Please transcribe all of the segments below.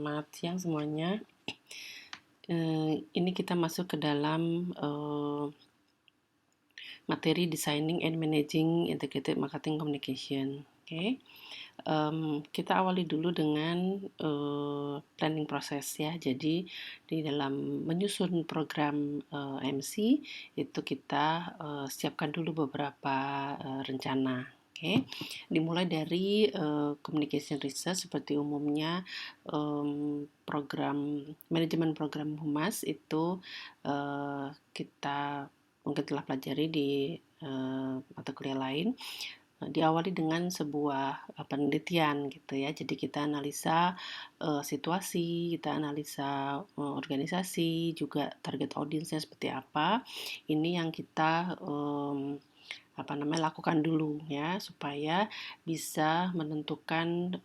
Selamat siang semuanya. Ini kita masuk ke dalam materi Designing and Managing Integrated Marketing Communication. Oke. Kita awali dulu dengan planning proses ya. Jadi di dalam menyusun program MC itu kita siapkan dulu beberapa rencana. Oke, dimulai dari communication research seperti umumnya program manajemen program humas itu kita mungkin telah pelajari di mata kuliah lain. Diawali dengan sebuah penelitian gitu ya. Jadi kita analisa situasi, kita analisa organisasi, juga target audiensnya seperti apa. Ini yang kita lakukan dulu ya supaya bisa menentukan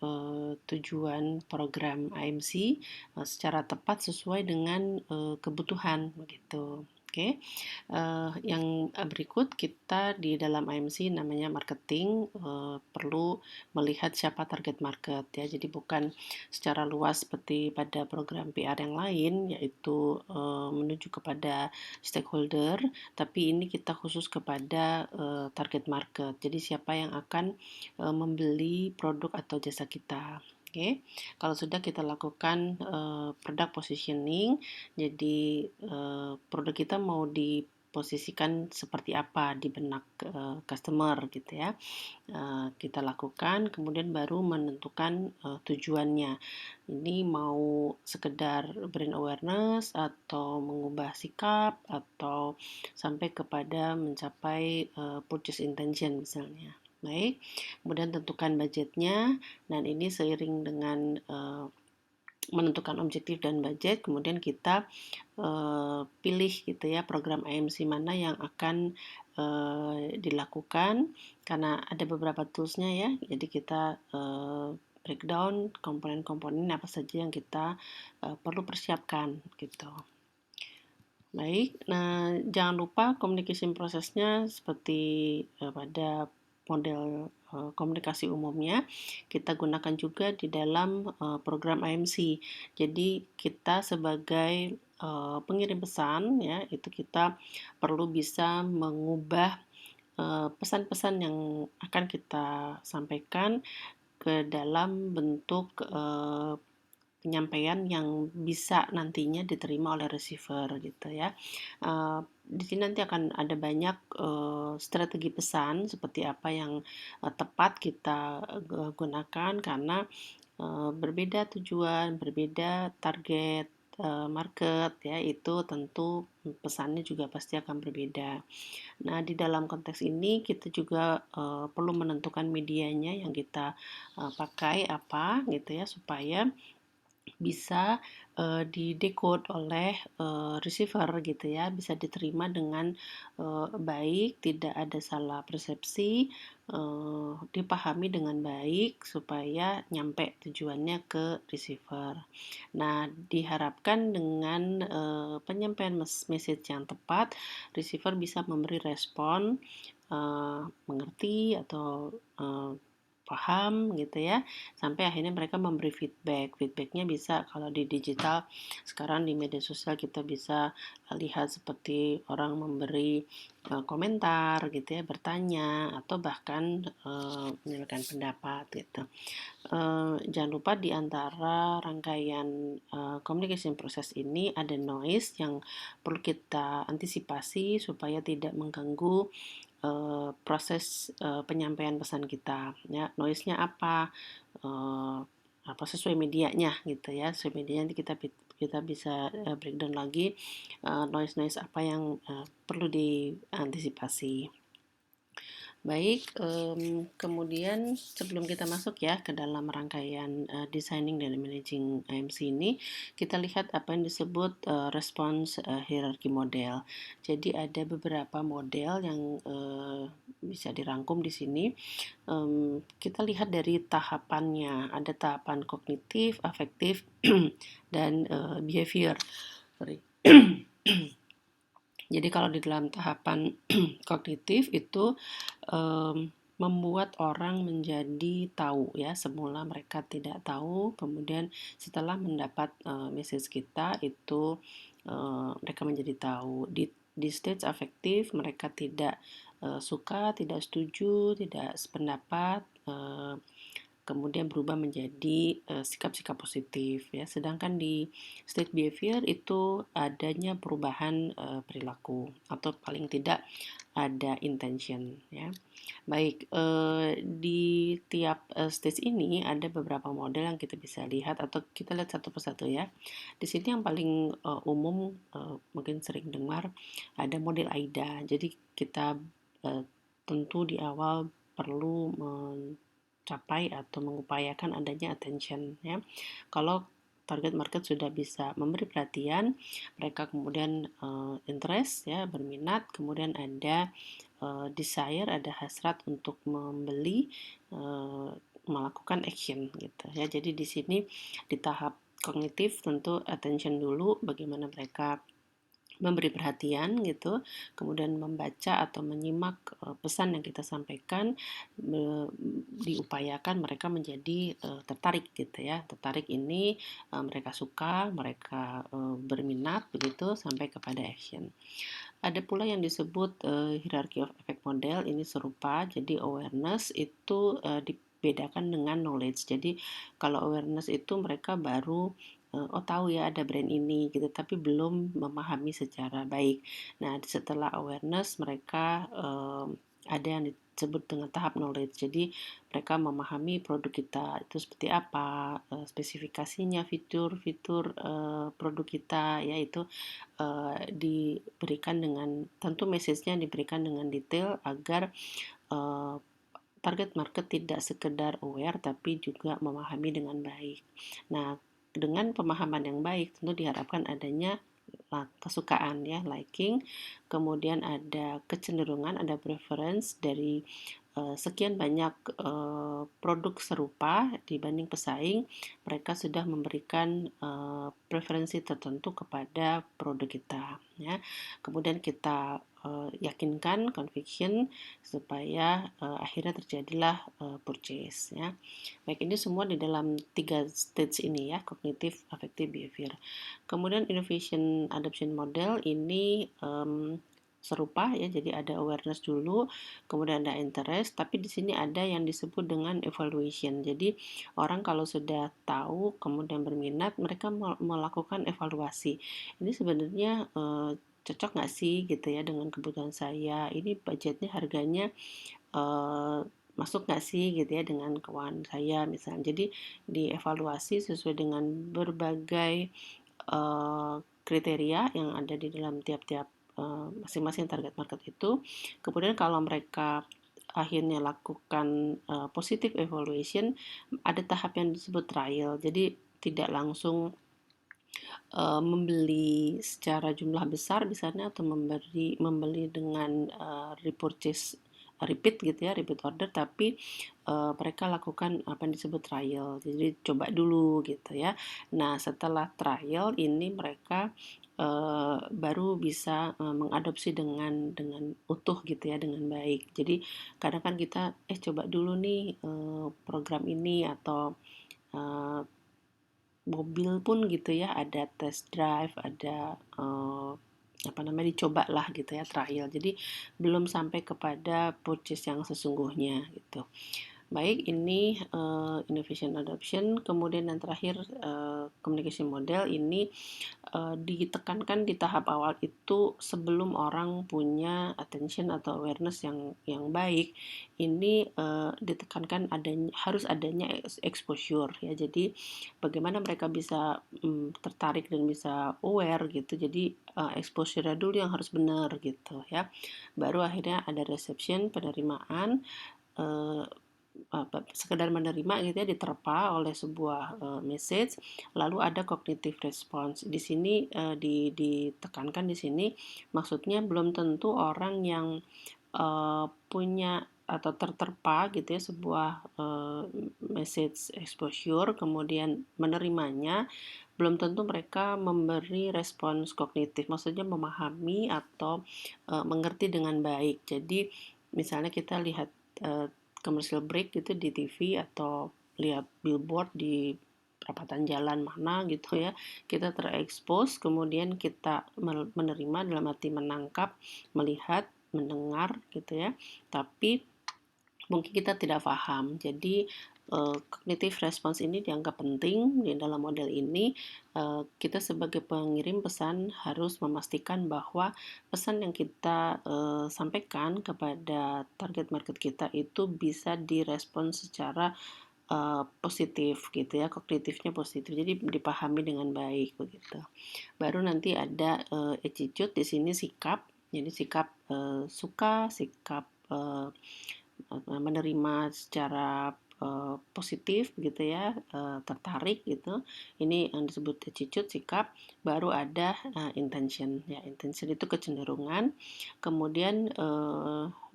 tujuan program AMC secara tepat sesuai dengan kebutuhan begitu. Oke. Yang berikut kita di dalam AMC namanya marketing perlu melihat siapa target market ya. Jadi bukan secara luas seperti pada program PR yang lain yaitu menuju kepada stakeholder, tapi ini kita khusus kepada target market. Jadi siapa yang akan membeli produk atau jasa kita. Oke, kalau sudah kita lakukan product positioning, jadi produk kita mau diposisikan seperti apa di benak customer gitu ya. Kita lakukan, kemudian baru menentukan tujuannya. Ini mau sekedar brand awareness atau mengubah sikap atau sampai kepada mencapai purchase intention misalnya. Baik, kemudian tentukan budgetnya, dan ini seiring dengan menentukan objektif dan budget, kemudian kita pilih gitu ya program AMC mana yang akan dilakukan, karena ada beberapa toolsnya ya. Jadi kita breakdown komponen-komponen apa saja yang kita perlu persiapkan gitu. Baik, nah jangan lupa communication prosesnya seperti pada model komunikasi umumnya kita gunakan juga di dalam program AMC. Jadi kita sebagai pengirim pesan ya, itu kita perlu bisa mengubah pesan-pesan yang akan kita sampaikan ke dalam bentuk penyampaian yang bisa nantinya diterima oleh receiver gitu ya. Di sini nanti akan ada banyak strategi pesan seperti apa yang tepat kita gunakan, karena berbeda tujuan, berbeda target market ya, itu tentu pesannya juga pasti akan berbeda. Nah, di dalam konteks ini kita juga perlu menentukan medianya yang kita pakai apa gitu ya, supaya bisa di-decode oleh receiver gitu ya, bisa diterima dengan baik, tidak ada salah persepsi, dipahami dengan baik supaya nyampe tujuannya ke receiver. Nah, diharapkan dengan penyampaian message yang tepat, receiver bisa memberi respon mengerti atau paham gitu ya, sampai akhirnya mereka memberi feedbacknya bisa, kalau di digital sekarang di media sosial kita bisa lihat seperti orang memberi komentar gitu ya, bertanya atau bahkan menyampaikan pendapat gitu. Jangan lupa di antara rangkaian communication proses ini ada noise yang perlu kita antisipasi supaya tidak mengganggu proses penyampaian pesan kita ya. Noise-nya apa sesuai medianya gitu ya, sesuai medianya nanti kita bisa breakdown lagi noise apa yang perlu diantisipasi. Baik, kemudian sebelum kita masuk ya ke dalam rangkaian designing dan managing AMC ini, kita lihat apa yang disebut response hierarchy model. Jadi ada beberapa model yang bisa dirangkum di sini. Kita lihat dari tahapannya, ada tahapan kognitif, afektif, dan behavior. Sorry. Jadi kalau di dalam tahapan kognitif itu membuat orang menjadi tahu ya. Semula mereka tidak tahu, kemudian setelah mendapat message kita itu mereka menjadi tahu. Di stage afektif mereka tidak suka, tidak setuju, tidak sependapat, kemudian berubah menjadi sikap-sikap positif ya. Sedangkan di state behavior itu adanya perubahan perilaku atau paling tidak ada intention ya. Baik, di tiap stage ini ada beberapa model yang kita bisa lihat atau kita lihat satu persatu ya. Di sini yang paling umum mungkin sering dengar ada model AIDA. Jadi kita tentu di awal perlu mencapai atau mengupayakan adanya attention ya. Kalau target market sudah bisa memberi perhatian, mereka kemudian interest ya, berminat, kemudian ada desire, ada hasrat untuk membeli, melakukan action gitu ya. Jadi di sini di tahap kognitif tentu attention dulu, bagaimana mereka memberi perhatian gitu, kemudian membaca atau menyimak pesan yang kita sampaikan, diupayakan mereka menjadi tertarik gitu ya. Tertarik ini mereka suka, mereka berminat begitu sampai kepada action. Ada pula yang disebut hierarchy of effect model, ini serupa. Jadi awareness itu dibedakan dengan knowledge. Jadi kalau awareness itu mereka baru oh tahu ya ada brand ini gitu, tapi belum memahami secara baik. Nah, setelah awareness mereka ada yang disebut dengan tahap knowledge. Jadi mereka memahami produk kita itu seperti apa, spesifikasinya, fitur-fitur produk kita, yaitu diberikan dengan tentu message-nya diberikan dengan detail agar uh, target market tidak sekedar aware tapi juga memahami dengan baik. Nah, dengan pemahaman yang baik tentu diharapkan adanya kesukaan ya, liking, kemudian ada kecenderungan, ada preference dari sekian banyak produk serupa dibanding pesaing, mereka sudah memberikan preferensi tertentu kepada produk kita ya. Kemudian kita yakinkan conviction supaya akhirnya terjadilah purchase ya. Baik, ini semua di dalam 3 stage ini ya, kognitif, affective, behavior. Kemudian innovation adoption model ini serupa ya, jadi ada awareness dulu, kemudian ada interest, tapi di sini ada yang disebut dengan evaluation. Jadi orang kalau sudah tahu kemudian berminat, mereka melakukan evaluasi. Ini sebenarnya cocok nggak sih gitu ya dengan kebutuhan saya? Ini budgetnya harganya masuk nggak sih gitu ya dengan keuangan saya misalnya. Jadi dievaluasi sesuai dengan berbagai kriteria yang ada di dalam tiap-tiap masing-masing target market itu. Kemudian kalau mereka akhirnya lakukan positive evaluation, ada tahap yang disebut trial. Jadi tidak langsung membeli secara jumlah besar misalnya atau membeli dengan repurchase repeat gitu ya, repeat order, tapi mereka lakukan apa yang disebut trial. Jadi coba dulu gitu ya. Nah, setelah trial ini mereka baru bisa mengadopsi dengan utuh gitu ya, dengan baik. Jadi kadang kan kita coba dulu nih program ini atau uh, mobil pun gitu ya, ada test drive, ada apa namanya, dicoba lah gitu ya, trial. Jadi belum sampai kepada purchase yang sesungguhnya gitu. Baik, ini innovation adoption, kemudian yang terakhir communication model ini ditekankan di tahap awal itu sebelum orang punya attention atau awareness yang baik. Ini ditekankan harus adanya exposure ya. Jadi bagaimana mereka bisa tertarik dan bisa aware gitu. Jadi exposure dulu yang harus benar gitu ya. Baru akhirnya ada reception, penerimaan, sekedar menerima gitu ya, diterpa oleh sebuah message, lalu ada cognitive response. Di sini ditekankan di sini maksudnya belum tentu orang yang punya atau terterpa gitu ya sebuah message exposure kemudian menerimanya, belum tentu mereka memberi respons kognitif, maksudnya memahami atau mengerti dengan baik. Jadi misalnya kita lihat commercial break gitu di TV atau lihat billboard di perapatan jalan mana gitu ya, kita terekspos, kemudian kita menerima dalam arti menangkap, melihat, mendengar gitu ya, tapi mungkin kita tidak paham. Jadi cognitive response ini dianggap penting di dalam model ini. Kita sebagai pengirim pesan harus memastikan bahwa pesan yang kita sampaikan kepada target market kita itu bisa direspon secara positif gitu ya, kognitifnya positif. Jadi dipahami dengan baik begitu. Baru nanti ada attitude di sini sikap. Jadi sikap suka, sikap menerima secara positif gitu ya, tertarik gitu. Ini yang disebut attitude, sikap. Baru ada intention ya. Intention itu kecenderungan. Kemudian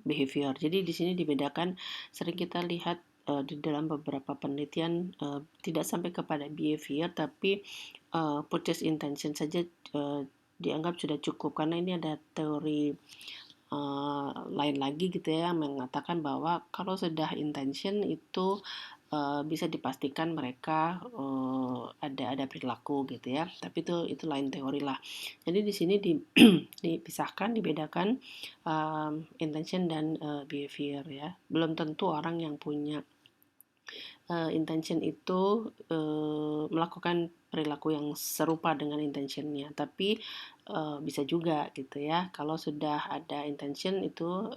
behavior. Jadi di sini dibedakan, sering kita lihat di dalam beberapa penelitian tidak sampai kepada behavior, tapi purchase intention saja dianggap sudah cukup, karena ini ada teori lain lagi gitu ya, yang mengatakan bahwa kalau sudah intention itu bisa dipastikan mereka ada perilaku gitu ya. Tapi itu lain teori lah. Jadi di sini dipisahkan, dibedakan intention dan behavior ya. Belum tentu orang yang punya intention itu melakukan perilaku yang serupa dengan intentionnya, tapi bisa juga gitu ya. Kalau sudah ada intention itu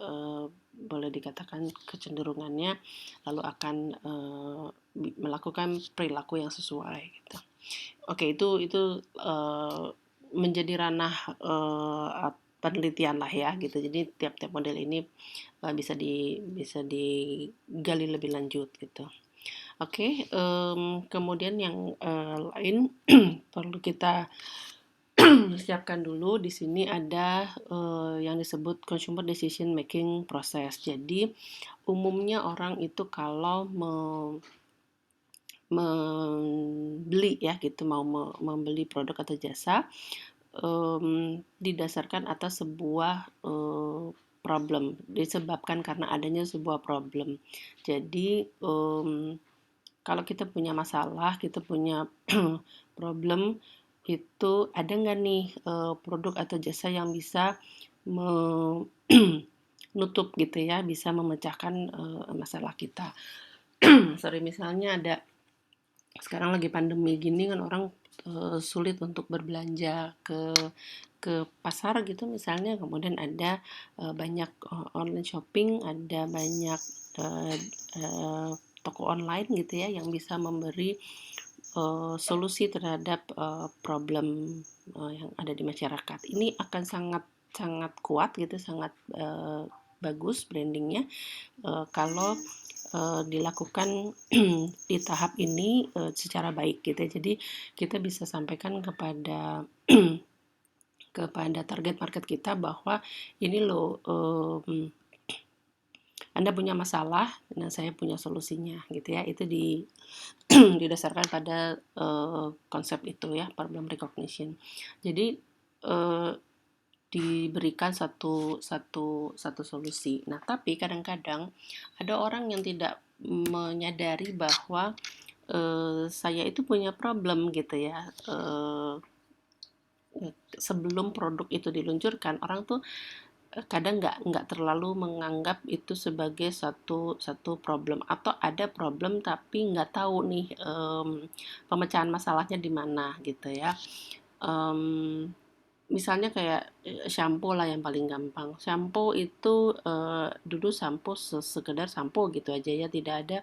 boleh dikatakan kecenderungannya lalu akan melakukan perilaku yang sesuai gitu. Oke, itu menjadi ranah penelitian lah ya gitu. Jadi tiap-tiap model ini bisa digali lebih lanjut gitu. Oke, kemudian yang lain perlu kita siapkan dulu. Di sini ada yang disebut consumer decision making process. Jadi umumnya orang itu kalau membeli ya gitu, mau membeli produk atau jasa didasarkan atas sebuah problem, disebabkan karena adanya sebuah problem. Jadi kalau kita punya masalah, kita punya problem, itu ada nggak nih produk atau jasa yang bisa menutup gitu ya, bisa memecahkan masalah kita. Sorry, misalnya ada sekarang lagi pandemi gini kan orang sulit untuk berbelanja ke pasar gitu misalnya, kemudian ada banyak online shopping, ada banyak toko online gitu ya yang bisa memberi solusi terhadap problem yang ada di masyarakat. Ini akan sangat sangat kuat gitu, sangat bagus brandingnya kalau dilakukan di tahap ini secara baik gitu. Jadi kita bisa sampaikan kepada kepada target market kita bahwa ini loh Anda punya masalah, nah saya punya solusinya gitu ya. Itu didasarkan pada konsep itu ya, problem recognition. Jadi diberikan satu solusi. Nah, tapi kadang-kadang ada orang yang tidak menyadari bahwa saya itu punya problem gitu ya. Sebelum produk itu diluncurkan, orang tuh kadang nggak terlalu menganggap itu sebagai satu problem, atau ada problem tapi nggak tahu nih pemecahan masalahnya di mana gitu ya. Misalnya kayak shampoo lah yang paling gampang. Shampoo itu dulu shampoo sekedar shampoo gitu aja ya, tidak ada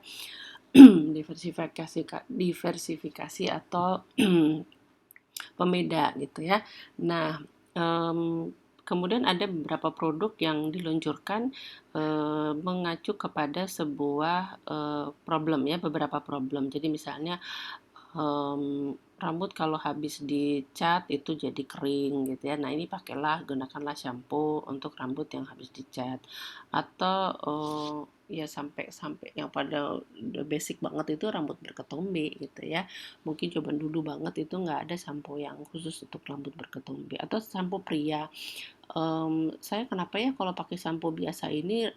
diversifikasi atau pembeda gitu ya. Nah, kemudian ada beberapa produk yang diluncurkan mengacu kepada sebuah problem ya, beberapa problem. Jadi misalnya rambut kalau habis dicat itu jadi kering gitu ya. Nah, ini gunakanlah shampoo untuk rambut yang habis dicat. Atau ya sampai yang pada basic banget itu rambut berketombe gitu ya. Mungkin zaman dulu banget itu nggak ada shampoo yang khusus untuk rambut berketombe. Atau shampoo pria "Saya kenapa ya kalau pakai sampo biasa ini,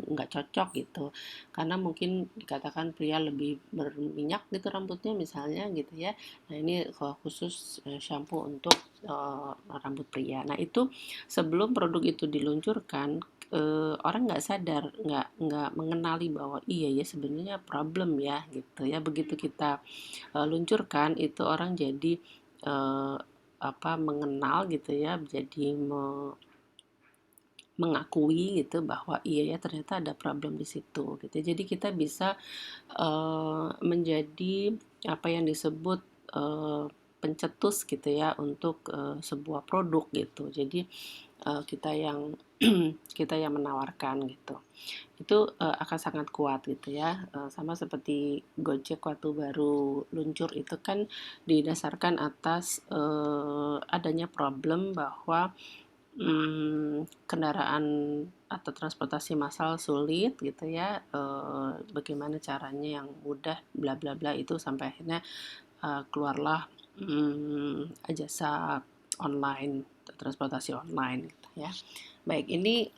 nggak cocok," gitu. Karena mungkin dikatakan pria lebih berminyak gitu rambutnya misalnya gitu ya. Nah ini khusus, sampo untuk, rambut pria. Nah itu sebelum produk itu diluncurkan, orang nggak sadar, nggak mengenali bahwa, "Iya ya sebenarnya problem ya," gitu ya. Begitu kita, luncurkan itu orang jadi, eee, mengenal gitu ya, jadi mengakui gitu bahwa iya ya ternyata ada problem di situ gitu. Jadi kita bisa, menjadi apa yang disebut, eee, pencetus gitu ya untuk, sebuah produk gitu. Jadi, kita yang kita yang menawarkan gitu. Itu, akan sangat kuat gitu ya, sama seperti Gojek waktu baru luncur itu kan didasarkan atas, adanya problem bahwa, kendaraan atau transportasi massal sulit gitu ya, bagaimana caranya yang mudah bla bla bla itu sampai akhirnya, keluarlah, jasa online, transportasi online gitu ya. Baik, ini,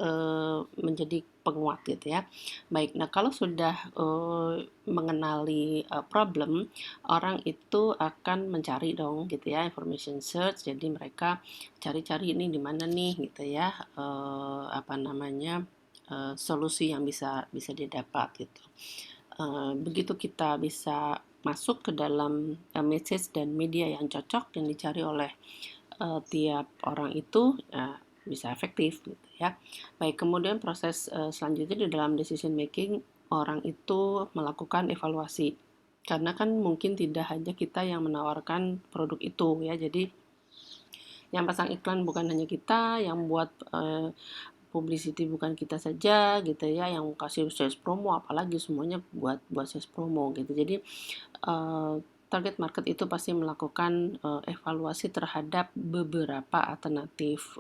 menjadi penguat gitu ya. Baik, nah kalau sudah, mengenali, problem, orang itu akan mencari dong gitu ya, information search, jadi mereka cari-cari ini di mana nih gitu ya, solusi yang bisa bisa dia dapat gitu. Begitu kita bisa masuk ke dalam, message dan media yang cocok yang dicari oleh, tiap orang itu, bisa efektif gitu ya. Baik, kemudian proses, selanjutnya di dalam decision making, orang itu melakukan evaluasi. Karena kan mungkin tidak hanya kita yang menawarkan produk itu ya, jadi yang pasang iklan bukan hanya kita, yang buat, publicity bukan kita saja gitu ya, yang kasih sales promo apalagi semuanya buat buat sales promo gitu. Jadi, eee, target market itu pasti melakukan, evaluasi terhadap beberapa alternatif,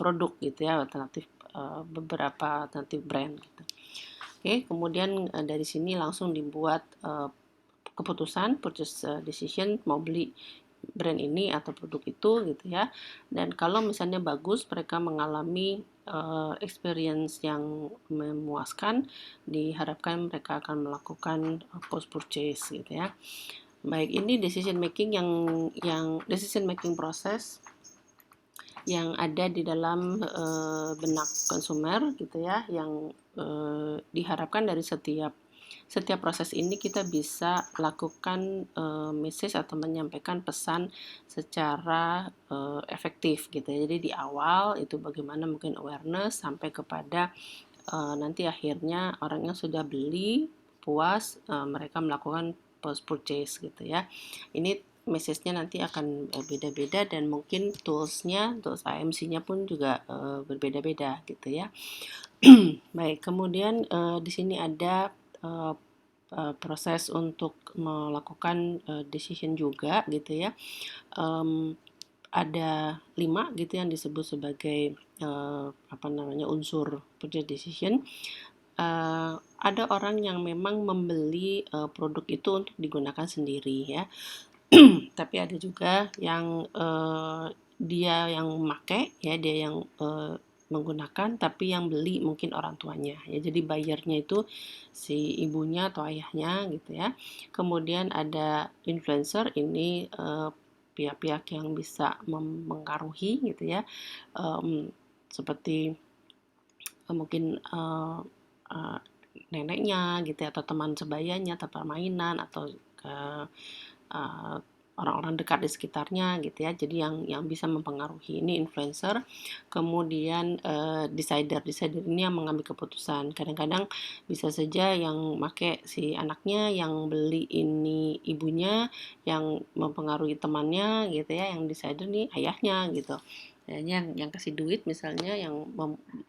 produk gitu ya, beberapa alternatif brand gitu. Oke, kemudian, dari sini langsung dibuat, keputusan purchase, decision mau beli brand ini atau produk itu gitu ya. Dan kalau misalnya bagus mereka mengalami, experience yang memuaskan, diharapkan mereka akan melakukan, post purchase gitu ya. Baik, ini decision making proses yang ada di dalam, benak konsumer gitu ya, yang, diharapkan dari setiap setiap proses ini kita bisa lakukan, message atau menyampaikan pesan secara, efektif gitu ya. Jadi di awal itu bagaimana mungkin awareness sampai kepada, nanti akhirnya orangnya sudah beli, puas, mereka melakukan post purchase gitu ya. Ini message-nya nanti akan, beda-beda dan mungkin tools AMC-nya pun juga, berbeda-beda gitu ya. Baik, kemudian, di sini ada, eee proses untuk melakukan, decision juga gitu ya. Mmm, ada 5 gitu yang disebut sebagai, unsur purchase decision. Ada orang yang memang membeli, produk itu untuk digunakan sendiri ya. Tapi ada juga yang, dia yang make ya, dia yang, menggunakan tapi yang beli mungkin orang tuanya ya. Jadi buyer-nya itu si ibunya atau ayahnya gitu ya. Kemudian ada influencer ini, pihak-pihak yang bisa mempengaruhi gitu ya, seperti, mungkin, eee, neneknya gitu ya atau teman sebayanya, tempat mainan atau, eee eee, orang-orang dekat di sekitarnya gitu ya. Jadi yang bisa mempengaruhi ini influencer, kemudian, decider ini yang mengambil keputusan. Kadang-kadang bisa saja yang make si anaknya, yang beli ini ibunya, yang mempengaruhi temannya gitu ya, yang decider nih ayahnya gitu. Dan yang kasih duit misalnya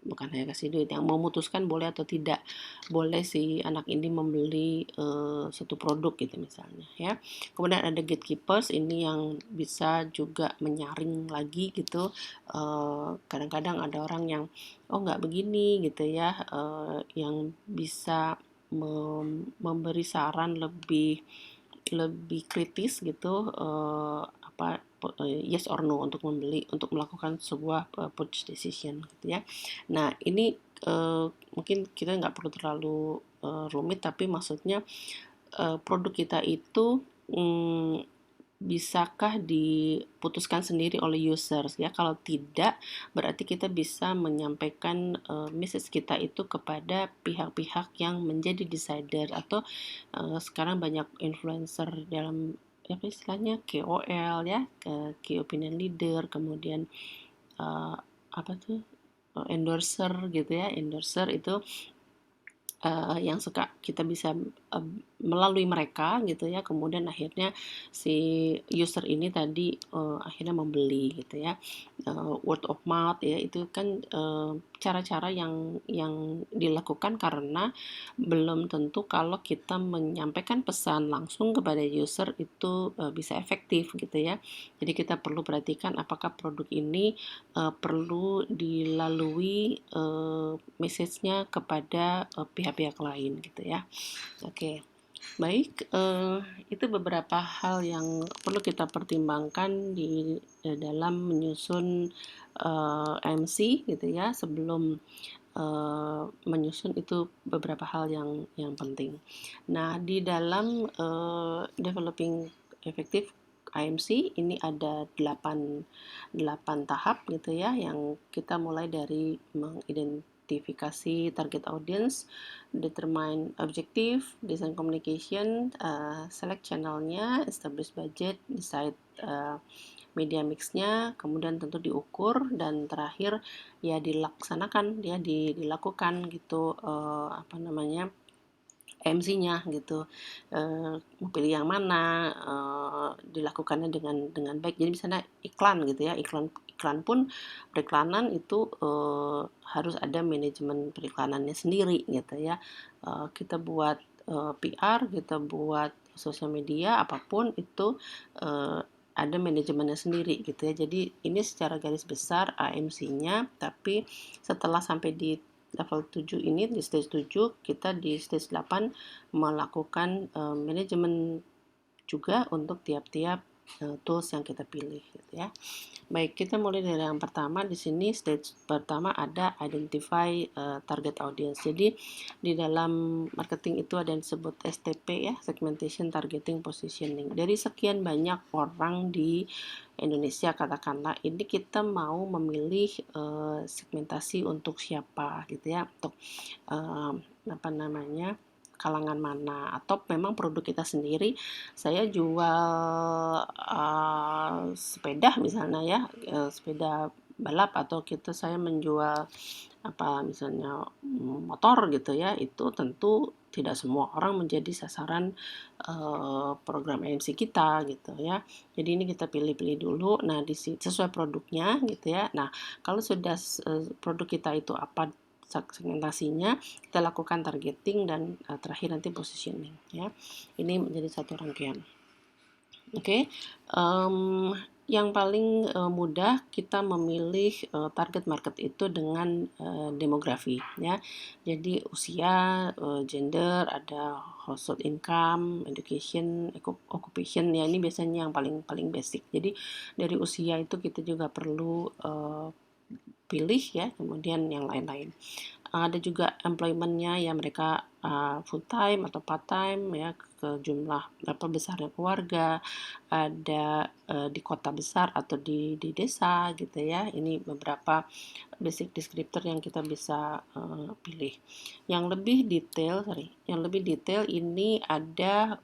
bukan hanya kasih duit, yang memutuskan boleh atau tidak boleh si anak ini membeli, satu produk gitu misalnya ya. Kemudian ada gatekeepers ini yang bisa juga menyaring lagi gitu, kadang-kadang ada orang yang, "Oh nggak begini," gitu ya, yang bisa memberi saran lebih lebih kritis gitu, yes or no untuk untuk melakukan sebuah purchase decision gitu ya. Nah ini mungkin kita nggak perlu terlalu rumit, tapi maksudnya produk kita itu bisakah diputuskan sendiri oleh users ya? Kalau tidak, berarti kita bisa menyampaikan message kita itu kepada pihak-pihak yang menjadi decider, atau sekarang banyak influencer dalam apa istilahnya KOL ya, Key Opinion Leader, kemudian apa tuh endorser gitu ya, endorser itu yang suka kita bisa melalui mereka gitu ya, kemudian akhirnya si user ini tadi akhirnya membeli gitu ya. Word of mouth ya, itu kan cara-cara yang dilakukan karena belum tentu kalau kita menyampaikan pesan langsung kepada user itu bisa efektif gitu ya. Jadi kita perlu perhatikan apakah produk ini perlu dilalui message-nya kepada pihak-pihak lain gitu ya. Oke, baik, itu beberapa hal yang perlu kita pertimbangkan di dalam menyusun MC gitu ya, sebelum menyusun itu beberapa hal yang penting. Nah, di dalam developing efektif IMC ini ada 8 tahap gitu ya, yang kita mulai dari mengidentifikasi target audience, determine objective, design communication, select channelnya, establish budget, decide media mixnya, kemudian tentu diukur, dan terakhir ya dilaksanakan, ya dilakukan gitu apa namanya MC-nya gitu, mau pilih yang mana, dilakukannya dengan baik. Jadi misalnya iklan gitu ya, iklan pun periklanan itu harus ada manajemen periklanannya sendiri gitu ya. Kita buat PR, kita buat sosial media, apapun itu ada manajemennya sendiri gitu ya. Jadi ini secara garis besar AMC-nya, tapi setelah sampai di level 7 ini, di stage 7, kita di stage 8 melakukan manajemen juga untuk tiap-tiap tools yang kita pilih gitu ya. Baik, kita mulai dari yang pertama. Di sini stage pertama ada identify target audience. Jadi di dalam marketing itu ada yang disebut STP ya, segmentation, targeting, positioning. Dari sekian banyak orang di Indonesia katakanlah, ini kita mau memilih segmentasi untuk siapa gitu ya, untuk apa namanya, kalangan mana, atau memang produk kita sendiri. Saya jual sepeda misalnya ya, sepeda balap, atau saya menjual apa misalnya motor gitu ya, itu tentu tidak semua orang menjadi sasaran program MC kita gitu ya. Jadi ini kita pilih-pilih dulu. Nah, sesuai produknya gitu ya. Nah, kalau sudah produk kita itu apa segmentasinya, kita lakukan targeting, dan terakhir nanti positioning ya. Ini menjadi satu rangkaian. Oke, yang paling mudah kita memilih target market itu dengan demografi ya. Jadi usia, gender, ada household income, education, occupation ya, ini biasanya yang paling basic. Jadi dari usia itu kita juga perlu pilih ya, kemudian yang lain-lain. Ada juga employment-nya ya, mereka full time atau part time ya, ke jumlah besarnya keluarga, ada di kota besar atau di desa gitu ya. Ini beberapa basic descriptor yang kita bisa pilih. Yang lebih detail ini ada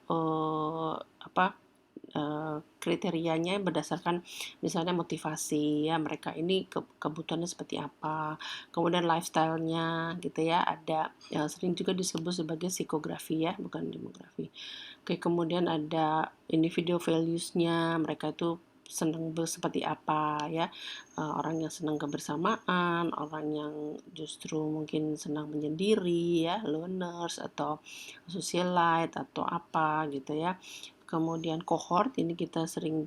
kriterianya berdasarkan misalnya motivasi ya, mereka ini kebutuhannya seperti apa, kemudian lifestyle-nya gitu ya, ada sering juga disebut sebagai psikografi ya, bukan demografi. Oke, kemudian ada individual values-nya, mereka itu senang seperti apa ya, orang yang senang kebersamaan, orang yang justru mungkin senang menyendiri ya, loners, atau socialite atau apa gitu ya. Kemudian cohort ini kita sering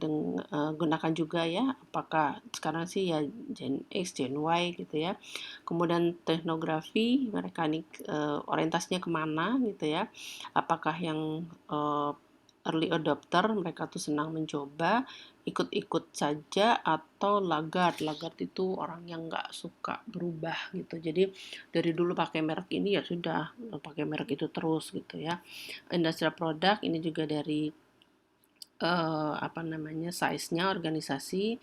gunakan juga ya, apakah sekarang sih ya Gen X, Gen Y gitu ya. Kemudian teknografi, mereka ini orientasinya kemana gitu ya, apakah yang early adopter, mereka tuh senang mencoba, ikut-ikut saja, atau laggard. Laggard itu orang yang nggak suka berubah gitu. Jadi dari dulu pakai merek ini ya sudah pakai merek itu terus gitu ya. Industrial product ini juga dari apa namanya, size-nya organisasi,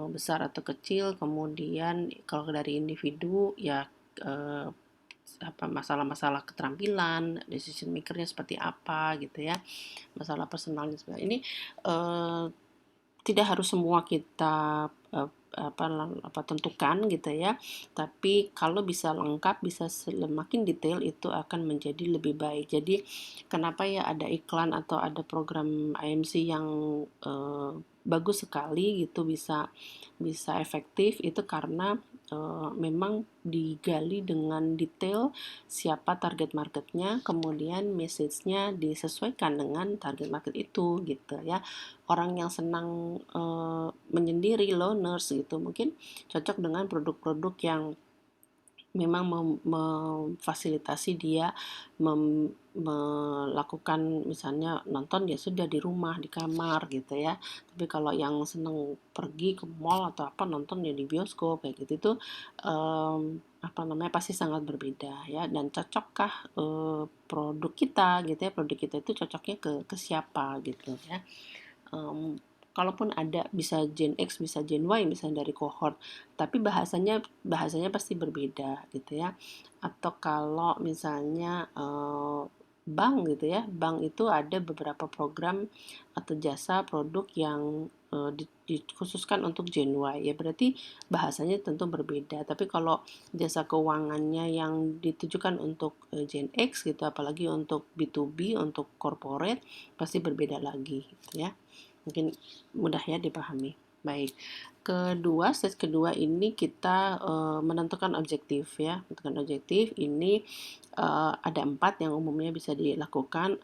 besar atau kecil, kemudian kalau dari individu ya, eee, apa, masalah-masalah keterampilan, decision maker-nya seperti apa gitu ya, masalah personalnya ini, eee tidak harus semua kita, tentukan gitu ya, tapi kalau bisa lengkap, bisa semakin detail itu akan menjadi lebih baik. Jadi kenapa ya ada iklan atau ada program IMC yang, bagus sekali gitu, bisa bisa efektif, itu karena, memang digali dengan detail siapa target marketnya, kemudian message-nya disesuaikan dengan target market itu gitu ya. Orang yang senang, menyendiri, loners gitu, mungkin cocok dengan produk-produk yang memang memfasilitasi dia melakukan misalnya nonton ya sudah di rumah, di kamar gitu ya. Tapi kalau yang senang pergi ke mall atau apa, nonton ya di bioskop kayak gitu itu, apa namanya, pasti sangat berbeda ya, dan cocokkah, produk kita gitu ya, produk kita itu cocoknya ke siapa gitu ya. Mmm, Kalaupun ada bisa Gen X, bisa Gen Y misalnya dari cohort, tapi bahasanya bahasanya pasti berbeda gitu ya. Atau kalau misalnya, bank gitu ya, bank itu ada beberapa program atau jasa produk yang, dikhususkan untuk Gen Y, ya berarti bahasanya tentu berbeda. Tapi kalau jasa keuangannya yang ditujukan untuk, Gen X gitu, apalagi untuk B2B, untuk corporate, pasti berbeda lagi gitu ya. Mungkin mudah ya dipahami. Baik. Stage kedua ini kita, menentukan objektif ya. Menentukan objektif ini, ada 4 yang umumnya bisa dilakukan.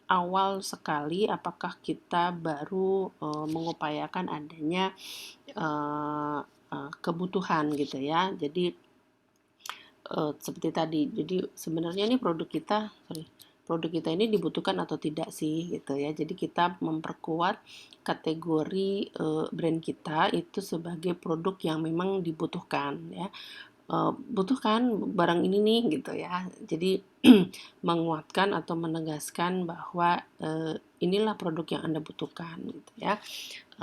Awal sekali apakah kita baru, mengupayakan adanya, eee kebutuhan gitu ya. Jadi seperti tadi, jadi sebenarnya ini produk kita ini dibutuhkan atau tidak sih gitu ya. Jadi kita memperkuat kategori, brand kita itu sebagai produk yang memang dibutuhkan ya. Butuh barang ini nih gitu ya. Jadi menguatkan atau menegaskan bahwa, inilah produk yang Anda butuhkan gitu ya.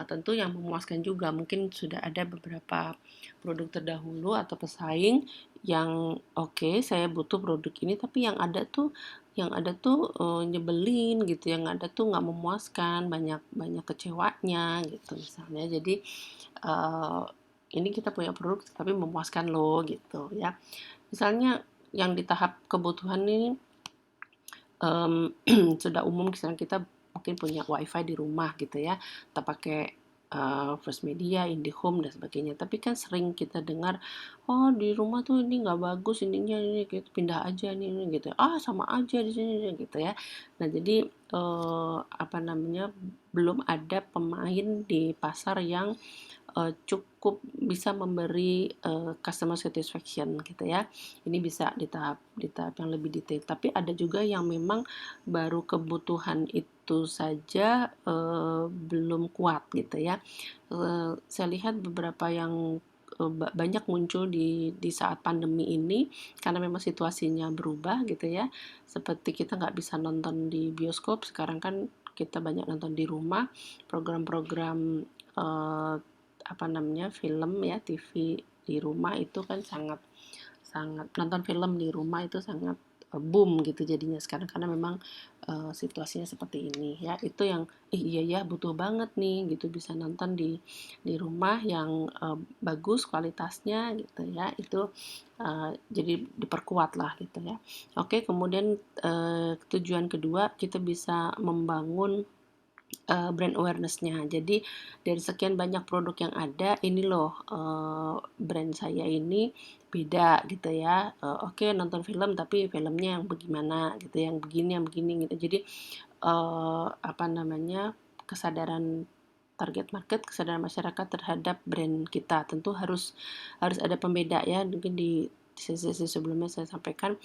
Tentu yang memuaskan juga, mungkin sudah ada beberapa produk terdahulu atau pesaing yang oke, saya butuh produk ini, tapi yang ada tuh, nyebelin gitu, yang ada tuh nggak memuaskan, banyak banyak kecewanya gitu misalnya. Jadi, eee, ini kita punya produk tapi memuaskan loh gitu ya. Misalnya yang di tahap kebutuhan ini, sudah umum, misalnya kita mungkin punya WiFi di rumah gitu ya, kita pakai, First Media, IndiHome dan sebagainya. Tapi kan sering kita dengar, "Oh di rumah tuh ini nggak bagus ininya, ini gitu, pindah aja ini," gitu. "Ah sama aja di sini," gitu ya. Nah jadi, apa namanya, belum ada pemain di pasar yang, cukup bisa memberi, customer satisfaction gitu ya. Ini bisa di tahap yang lebih detail. Tapi ada juga yang memang baru kebutuhan itu saja, belum kuat gitu ya. Saya lihat beberapa yang, banyak muncul di saat pandemi ini, karena memang situasinya berubah gitu ya. Seperti kita nggak bisa nonton di bioskop, sekarang kan kita banyak nonton di rumah, program-program, apa namanya, film ya, TV di rumah itu kan sangat sangat nonton film di rumah itu sangat, boom gitu jadinya sekarang karena memang, situasinya seperti ini ya. Itu yang, "Ih iya ya butuh banget nih," gitu, bisa nonton di rumah yang, bagus kualitasnya gitu ya. Itu, jadi diperkuat lah gitu ya. Oke, kemudian, tujuan kedua kita bisa membangun, brand awareness-nya. Jadi dari sekian banyak produk yang ada, ini loh, brand saya ini beda gitu ya. Oke nonton film tapi filmnya yang bagaimana gitu, yang begini gitu. Jadi, apa namanya, kesadaran target market, kesadaran masyarakat terhadap brand kita tentu harus harus ada pembeda ya, mungkin di sesi sebelumnya saya sampaikan,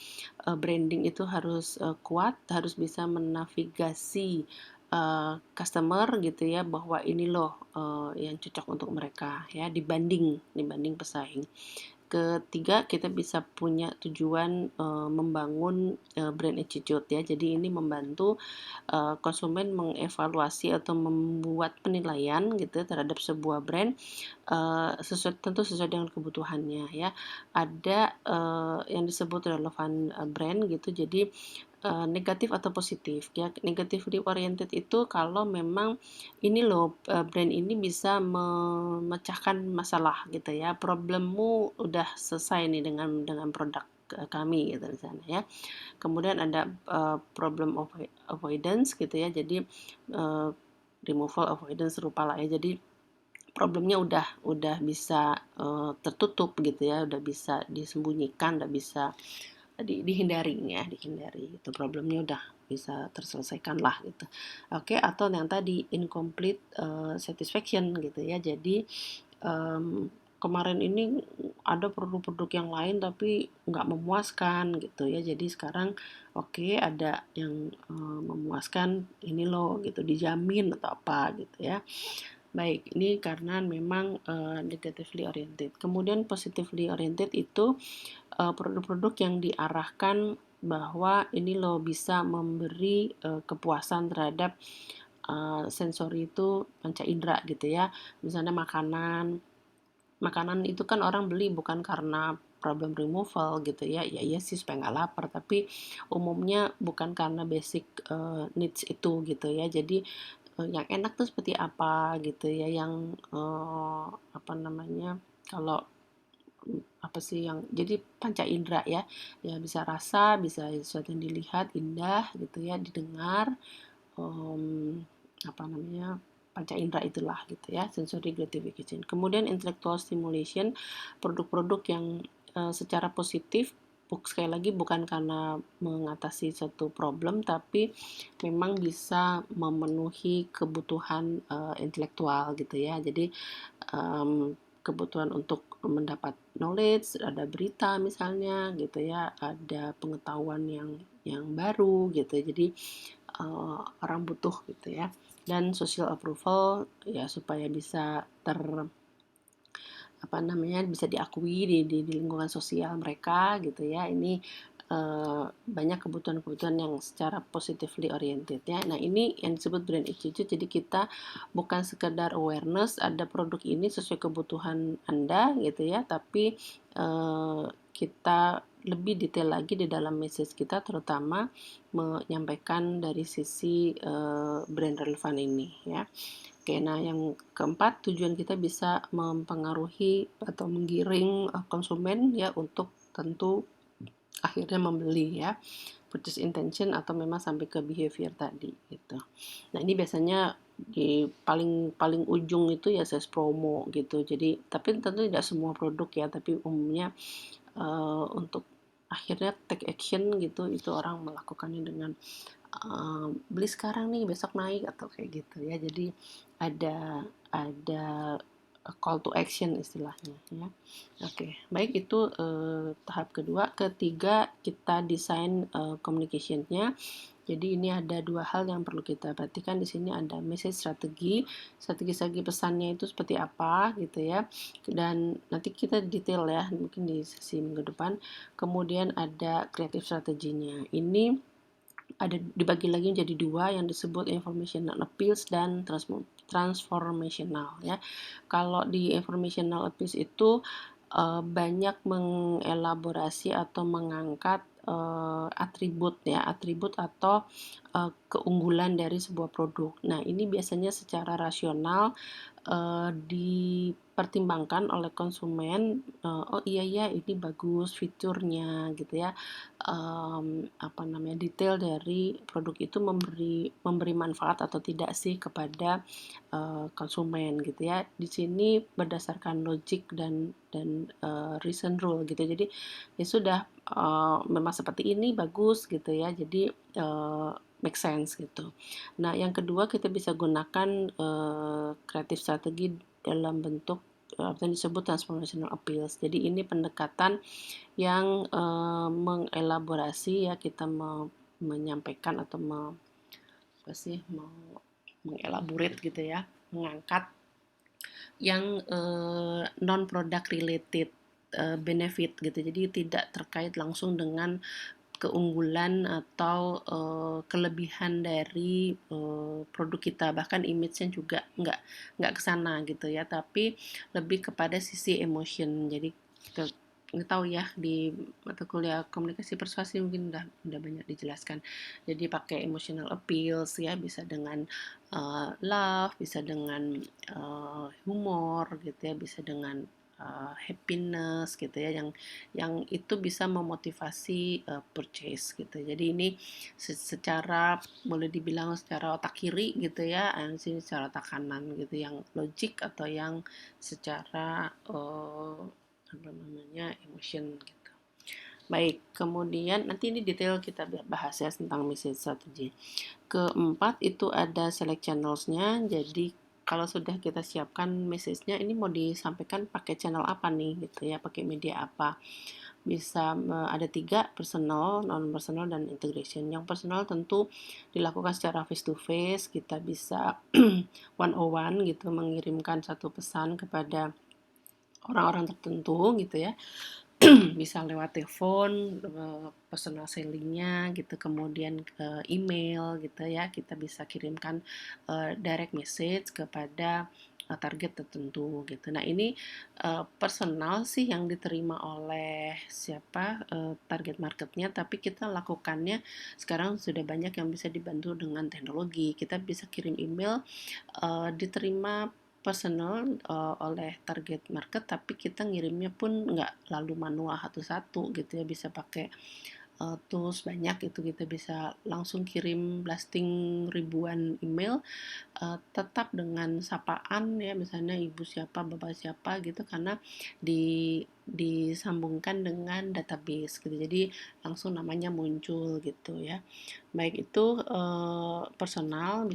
branding itu harus, kuat, harus bisa menavigasi, customer gitu ya, bahwa ini loh, yang cocok untuk mereka ya, dibanding dibanding pesaing. Ketiga, kita bisa punya tujuan, membangun, brand attitude ya. Jadi ini membantu, konsumen mengevaluasi atau membuat penilaian gitu ya terhadap sebuah brand, tentu sesuai dengan kebutuhannya ya. Ada, yang disebut relevan, brand gitu, jadi, negatif atau positif ya. Negatively oriented itu kalau memang ini loh, brand ini bisa memecahkan masalah gitu ya, problemmu udah selesai nih dengan produk, kami gitu misalnya ya. Kemudian ada, problem avoidance gitu ya, jadi, removal avoidance serupa lah ya. Jadi problemnya udah bisa, tertutup gitu ya, udah bisa disembunyikan, udah bisa dihindari ya, dihindari itu problemnya udah bisa terselesaikan lah gitu. Oke, atau yang tadi incomplete, satisfaction gitu ya. Jadi, kemarin ini ada produk-produk yang lain tapi nggak memuaskan gitu ya. Jadi sekarang oke ada yang, memuaskan ini loh gitu, dijamin atau apa gitu ya. Baik, ini karena memang, negatively oriented. Kemudian positively oriented itu, produk-produk yang diarahkan bahwa ini loh bisa memberi, kepuasan terhadap, sensori itu panca indera gitu ya. Misalnya makanan, makanan itu kan orang beli bukan karena problem removal gitu ya, ya iya sih supaya nggak lapar, tapi umumnya bukan karena basic, needs itu gitu ya. Jadi, yang enak tuh seperti apa gitu ya, yang, apa namanya, kalau apa sih yang jadi panca indera ya, ya bisa rasa, bisa sesuatu yang dilihat indah gitu ya, didengar, mmm, apa namanya, panca indera itulah gitu ya, sensory gratification. Kemudian intellectual stimulation, produk-produk yang, secara positif, sekali lagi bukan karena mengatasi suatu problem, tapi memang bisa memenuhi kebutuhan, intelektual gitu ya. Jadi, kebutuhan untuk mendapat knowledge, ada berita misalnya gitu ya, ada pengetahuan yang baru gitu. Jadi, orang butuh gitu ya. Dan social approval ya supaya bisa apa namanya, bisa diakui di lingkungan sosial mereka gitu ya. Ini, banyak kebutuhan-kebutuhan yang secara positively oriented ya. Nah ini yang disebut brand attitude, jadi kita bukan sekedar awareness ada produk ini sesuai kebutuhan Anda gitu ya, tapi, kita lebih detail lagi di dalam message kita, terutama menyampaikan dari sisi, brand relevan ini ya. Oke, nah yang keempat, tujuan kita bisa mempengaruhi atau menggiring, konsumen ya untuk tentu akhirnya membeli ya, purchase intention atau memang sampai ke behavior tadi gitu. Nah ini biasanya di paling paling ujung itu ya sales promo gitu. Jadi tapi tentu tidak semua produk ya, tapi umumnya, untuk akhirnya take action gitu, itu orang melakukannya dengan, beli sekarang nih besok naik atau kayak gitu ya. Jadi ada call to action istilahnya ya. Oke, baik itu, tahap kedua. Ketiga, kita desain, communication-nya. Jadi ini ada dua hal yang perlu kita perhatikan di sini, ada message strategi pesannya itu seperti apa gitu ya. Dan nanti kita detail ya mungkin di sesi minggu depan. Kemudian ada creative strateginya. Ini ada dibagi lagi menjadi dua yang disebut informational appeals dan transformational ya. Kalau di informational appeals itu, banyak mengelaborasi atau mengangkat, atribut ya, atribut atau, keunggulan dari sebuah produk. Nah ini biasanya secara rasional, dipertimbangkan oleh konsumen, "Oh iya ya ini bagus fiturnya," gitu ya, apa namanya, detail dari produk itu memberi memberi manfaat atau tidak sih kepada, konsumen gitu ya. Di sini berdasarkan logik dan reason rule gitu. Jadi ya sudah, memang seperti ini bagus gitu ya. Jadi, make sense gitu. Nah yang kedua kita bisa gunakan, creative strategi dalam bentuk, atau yang disebut transformational appeals. Jadi ini pendekatan yang mengelaborasi ya, kita menyampaikan atau apa sih, mengelaborate gitu ya, mengangkat yang non product related benefit gitu. Jadi tidak terkait langsung dengan keunggulan atau kelebihan dari produk kita, bahkan image-nya juga nggak ke sana gitu ya, tapi lebih kepada sisi emotion. Jadi kita nggak tahu ya, di mata kuliah komunikasi persuasi mungkin udah banyak dijelaskan. Jadi pakai emotional appeals ya, bisa dengan love, bisa dengan humor gitu ya, bisa dengan happiness gitu ya, yang itu bisa memotivasi purchase gitu. Jadi ini secara boleh dibilang secara otak kiri gitu ya, sini secara otak kanan gitu, yang logik atau yang secara apa namanya, emotion gitu. Baik, kemudian nanti ini detail kita bahas ya tentang message strategy. Keempat itu ada select channels-nya. Jadi kalau sudah kita siapkan message-nya, ini mau disampaikan pakai channel apa nih gitu ya, pakai media apa. Bisa ada 3, personal, non personal, dan integration. Yang personal tentu dilakukan secara face to face, kita bisa one on one gitu, mengirimkan satu pesan kepada orang-orang tertentu gitu ya. Bisa lewat telepon, personal selling-nya gitu, kemudian email gitu ya, kita bisa kirimkan direct message kepada target tertentu gitu. Nah ini personal sih yang diterima oleh siapa, target marketnya, tapi kita lakukannya sekarang sudah banyak yang bisa dibantu dengan teknologi. Kita bisa kirim email diterima personal oleh target market, tapi kita ngirimnya pun nggak lalu manual satu-satu gitu ya, bisa pakai tools banyak itu, kita bisa langsung kirim blasting ribuan email tetap dengan sapaan ya, misalnya ibu siapa, bapak siapa gitu, karena disambungkan dengan database gitu, jadi langsung namanya muncul gitu ya. Baik itu personal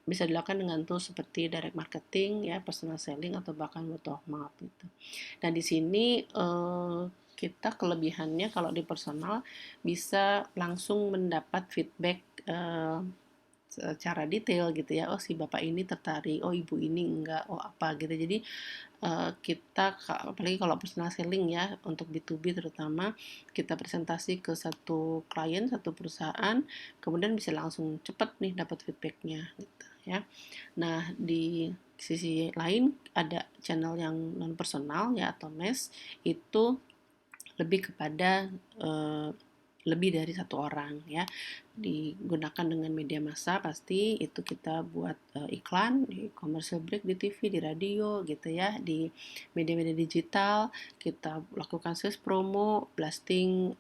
bisa dilakukan dengan tools seperti direct marketing ya, personal selling, atau bahkan word of mouth gitu. Nah di sini kita kelebihannya kalau di personal bisa langsung mendapat feedback secara detail gitu ya, oh si bapak ini tertarik, oh ibu ini enggak, oh apa gitu. Jadi kita apalagi kalau personal selling ya, untuk B2B terutama, kita presentasi ke satu klien, satu perusahaan, kemudian bisa langsung cepat nih dapat feedbacknya gitu ya. Nah di sisi lain ada channel yang non personal ya, atau mass, itu lebih kepada lebih dari satu orang ya, digunakan dengan media massa. Pasti itu kita buat iklan di commercial break, di TV, di radio gitu ya, di media-media digital, kita lakukan sales promo, blasting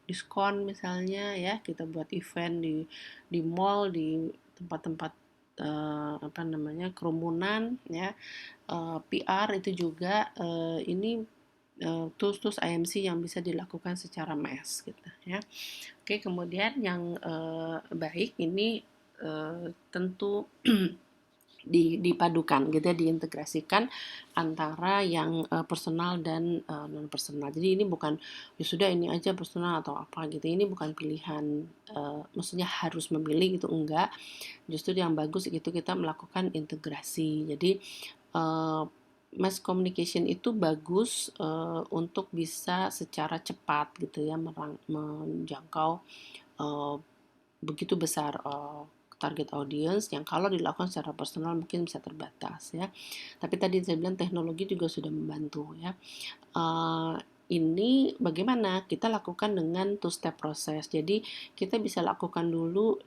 diskon misalnya ya, kita buat event di mall, di tempat-tempat apa namanya, kerumunan ya, PR itu juga ini tools-tools IMC yang bisa dilakukan secara mass gitu ya. Oke, kemudian yang baik ini tentu dipadukan gitu ya, diintegrasikan antara yang personal dan non personal. Jadi ini bukan ya sudah ini aja personal atau apa gitu. Ini bukan pilihan, maksudnya harus memilih gitu, enggak. Justru yang bagus itu kita melakukan integrasi. Jadi mass communication itu bagus untuk bisa secara cepat gitu ya, menjangkau begitu besar target audience, yang kalau dilakukan secara personal mungkin bisa terbatas ya. Tapi tadi saya bilang teknologi juga sudah membantu ya. Ini bagaimana kita lakukan dengan two step proses. Jadi kita bisa lakukan dulu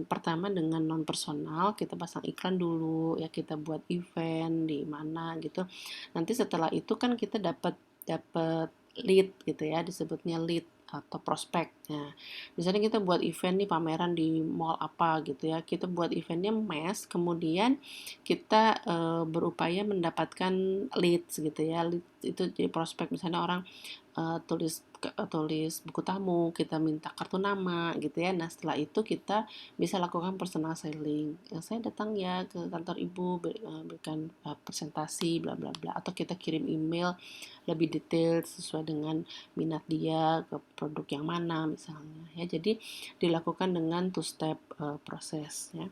pertama dengan non personal, kita pasang iklan dulu ya, kita buat event di mana gitu. Nanti setelah itu kan kita dapat lead gitu ya, disebutnya lead atau prospek. Nah, misalnya kita buat event nih, pameran di mall apa gitu ya, kita buat eventnya kemudian kita berupaya mendapatkan leads gitu ya, itu jadi prospek. Misalnya orang tulis buku tamu, kita minta kartu nama gitu ya. Nah, setelah itu kita bisa lakukan personal selling. Saya datang ya ke kantor ibu, berikan presentasi bla bla bla, atau kita kirim email lebih detail sesuai dengan minat dia ke produk yang mana misalnya ya. Jadi dilakukan dengan two step proses ya.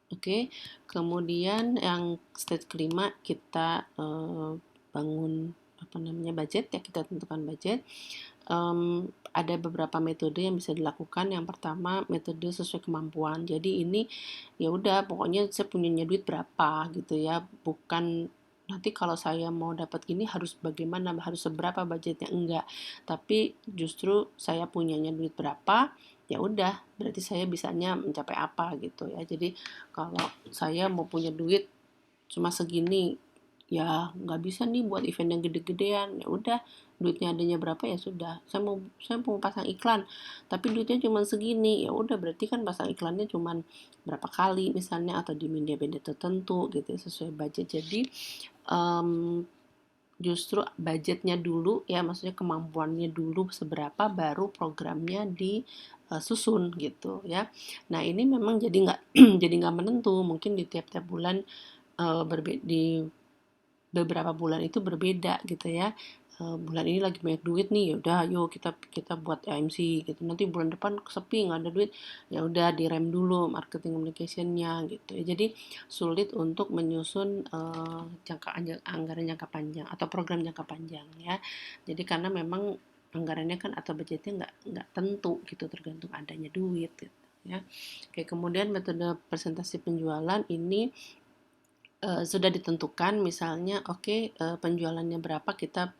Oke, kemudian yang stage kelima kita bangun budget ya, kita tentukan budget. Ada beberapa metode yang bisa dilakukan. Yang pertama metode sesuai kemampuan. Jadi ini ya udah pokoknya saya punyanya duit berapa gitu ya, bukan nanti kalau saya mau dapat gini harus bagaimana, harus seberapa budgetnya, enggak. Tapi justru saya punyanya duit berapa, ya udah berarti saya bisanya mencapai apa gitu ya. Jadi kalau saya mau punya duit cuma segini, ya nggak bisa nih buat event yang gede-gedean. Ya udah, duitnya adanya berapa ya sudah. Saya mau pasang iklan, tapi duitnya cuma segini. Ya udah berarti kan pasang iklannya cuma berapa kali misalnya, atau di media-media tertentu gitu ya, sesuai budget. Jadi justru budgetnya dulu ya, maksudnya kemampuannya dulu seberapa, baru programnya disusun gitu ya. Nah ini memang jadi nggak jadi nggak menentu, mungkin di tiap-tiap bulan di beberapa bulan itu berbeda gitu ya. Bulan ini lagi banyak duit nih, ya udah yuk kita buat AMC gitu. Nanti bulan depan sepi nggak ada duit, ya udah direm dulu marketing communication-nya gitu ya. Jadi sulit untuk menyusun anggaran jangka panjang atau program jangka panjang ya. Jadi karena memang anggarannya kan atau budgetnya nggak tentu gitu, tergantung adanya duit gitu ya. Oke, kemudian metode presentasi penjualan ini sudah ditentukan, misalnya penjualannya berapa, kita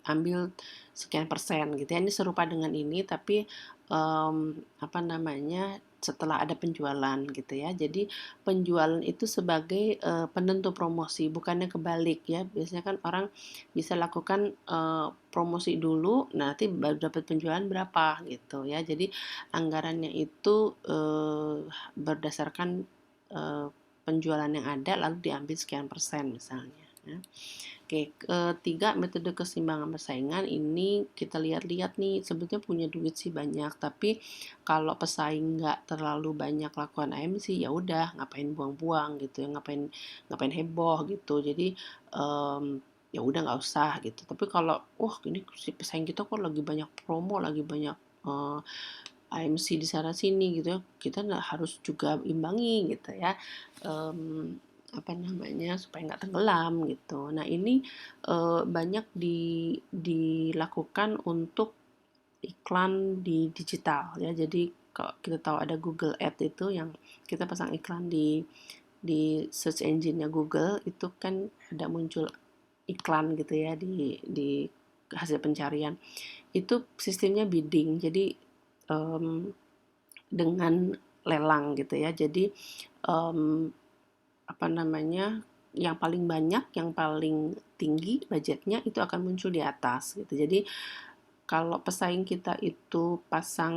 ambil sekian persen gitu ya. Ini serupa dengan ini tapi setelah ada penjualan gitu ya. Jadi penjualan itu sebagai penentu promosi, bukannya kebalik ya. Biasanya kan orang bisa lakukan promosi dulu, nanti baru dapat penjualan berapa gitu ya. Jadi anggarannya itu berdasarkan penjualan yang ada lalu diambil sekian persen misalnya ya. Oke, ketiga metode keseimbangan persaingan ini kita lihat-lihat nih, sebetulnya punya duit sih banyak, tapi kalau pesaing nggak terlalu banyak lakukan AMC, ya udah ngapain buang-buang gitu ya, ngapain heboh gitu. Jadi ya udah nggak usah gitu. Tapi kalau ini si pesaing kita kok lagi banyak promo, lagi banyak AMC di sana sini gitu ya, kita harus juga imbangi gitu ya, supaya nggak tenggelam gitu. Nah ini banyak dilakukan untuk iklan di digital ya. Jadi kalau kita tahu ada Google Ads itu yang kita pasang iklan di search engine-nya Google, itu kan ada muncul iklan gitu ya di hasil pencarian. Itu sistemnya bidding, jadi dengan lelang gitu ya. Jadi yang paling banyak, yang paling tinggi budgetnya itu akan muncul di atas gitu. Jadi kalau pesaing kita itu pasang